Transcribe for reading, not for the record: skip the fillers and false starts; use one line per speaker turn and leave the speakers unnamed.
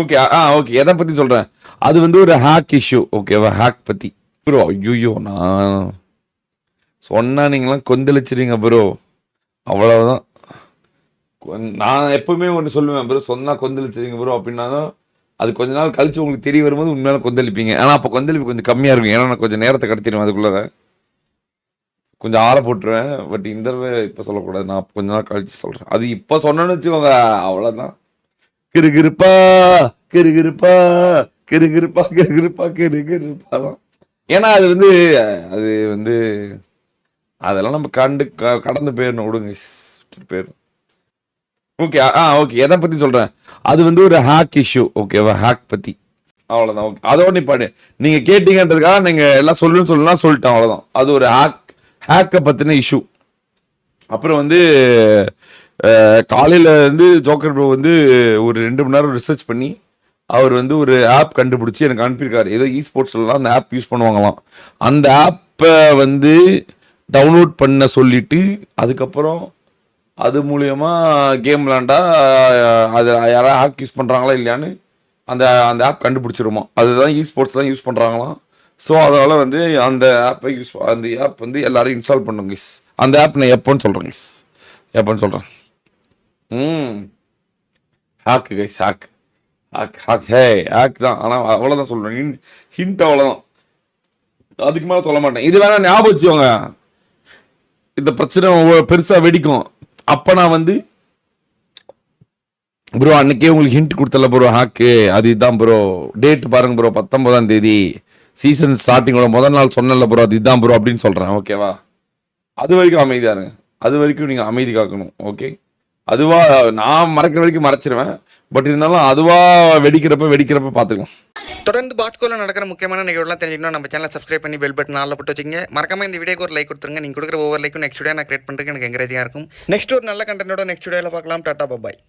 Okay. Okay. எத பத்தி சொல்றேன். அது வந்து ஒரு ஹேக் இஷ்யூ. ஓகேவா? ஹேக் பத்தி. ப்ரோ ஐய்யய்யோ! நான் சொன்னா நீங்கலாம் கொந்தளிச்சிருவீங்க ப்ரோ. அவ்வளவுதான். நான் எப்பவுமே ஒண்ணு சொல்லுவேன் ப்ரோ. சொன்னா கொந்தளிச்சிருவீங்க ப்ரோ அப்டின்னாதான், அது கொஞ்ச நாள் கழிச்சு உங்களுக்கு தெரிய வரும்போது உண்மையால கொந்தளிப்பீங்க. ஆனா அப்ப கொந்தளிப்பு கொஞ்சம் கம்மியா இருக்கும். ஏன்னா நான் கொஞ்சம் நேரத்த கடத்திருவேன் அதுக்குள்ளார. கொஞ்சம் ஆற போட்டுருவேன். பட் இந்த தடவ இப்ப சொல்லக்கூடாது. நான் கொஞ்ச நாள் கழிச்சு சொல்றேன். அது இப்ப சொன்னேன்னு வச்சுக்கோங்க, அவ்வளவுதான். கிறுகிறுப்பா, கிறுகிறுப்பா, கிறுகிறுப்பா, கிறுகிறுப்பா, கிறுகிறுப்பா தான். ஏன்னா அது வந்து அது வந்து அதெல்லாம் நம்ம கடந்து போயிடணும். விடுங்க. விட்டுட்டு போயிடணும். ஓகே. ஓகே. எத பத்தி சொல்றேன். அது வந்து ஒரு ஹேக் இஷ்யூ. ஓகேவா? ஹேக் பத்தி. அவ்வளவுதான். ஓகே. அதோட நிப்பாடு. நீங்க கேட்டீங்கன்றதுக்காக நீங்க எல்லாம் சொல்லணும்னு சொல்லிட்டேன். அவ்வளவுதான். அது ஒரு ஹேக்க பத்தின இஷ்யூ. அப்புறம் வந்து காலையில வந்து ஜோக்கர் ப்ரோ வந்து ஒரு 2 மணி நேரம் ரிசர்ச் பண்ணி அவர் வந்து ஒரு ஆப் கண்டுபிடிச்சி எனக்கு அனுப்பியிருக்காரு. ஏதோ ஸ்போர்ட்ஸ்லாம் அந்த ஆப் யூஸ் பண்ணுவாங்களாம். அந்த ஆப்பை வந்து டவுன்லோட் பண்ண சொல்லிட்டு அதுக்கப்புறம் அது மூலியமா கேம் விளாண்டா அது யாராவது ஹேக் யூஸ் பண்ணுறாங்களா இல்லையான்னு அந்த அந்த ஆப் கண்டுபிடிச்சிருமா. அதுதான் ஸ்போர்ட்ஸ் தான் யூஸ் பண்ணுறாங்களாம். ஸோ அதனால் வந்து அந்த ஆப் வந்து எல்லாரும் இன்ஸ்டால் பண்ணுங்க கிஸ். அந்த ஆப் நான் எப்போன்னு சொல்கிறேன் கிஸ். எப்போன்னு சொல்கிறேன். Hey guys. Hey hey hey hey hey தான். ஆனால் அவ்வளோதான் சொல்கிறேன். ஹிண்ட் அவ்வளோதான். அதுக்கு மேலே சொல்ல மாட்டேன். இது வேணா ஞாபகம் வச்சுக்கோங்க. இந்த பிரச்சனை பெருசாக வெடிக்கும். அப்போ நான் வந்து ப்ரோ அன்னைக்கே உங்களுக்கு ஹிண்ட் கொடுத்தல ப்ரோ ஹேக்கு அது இதுதான் ப்ரோ. டேட் பாருங்க ப்ரோ 19ஆம் தேதி சீசன் ஸ்டார்டிங்கோட முதல் நாள் சொன்னல ப்ரோ அது இதுதான் ப்ரோ அப்படின்னு சொல்கிறேன். ஓகேவா? அது வரைக்கும் அமைதியாக இருங்க. அது வரைக்கும் நீங்கள் அமைதி காக்கணும். ஓகே. அதுவா நான் மறைக்கிற வரைக்கும் மறைச்சிருவேன். பட் இருந்தாலும் அதுவா வெடிக்கிறப்ப பார்த்துக்கலாம்.
தொடர்ந்து பாட்கோல நடக்கிற முக்கியமான நிகழ்வுலாம் தெரிஞ்சுக்கணும். நம்ம சேனலை சப்ஸ்கிரைப் பண்ணி பெல் பட்டன் ஆல்ல போட்டு வச்சுங்க. மறக்காம இந்த வீடியோக்கு ஒரு லைக் கொடுத்துருங்க. நீங்கள் கொடுக்குற ஒவ்வொரு லைக்கும் நெக்ஸ்ட் வீடியோ நான் கிரியேட் பண்ணுறதுக்கு எனக்கு என்கரேஜிங்காக இருக்கும். நெக்ஸ்ட் ஒரு நல்ல கண்டென்ட்டோட நெக்ஸ்ட் வீடியோவில் பார்க்கலாம். டாடா பாய்.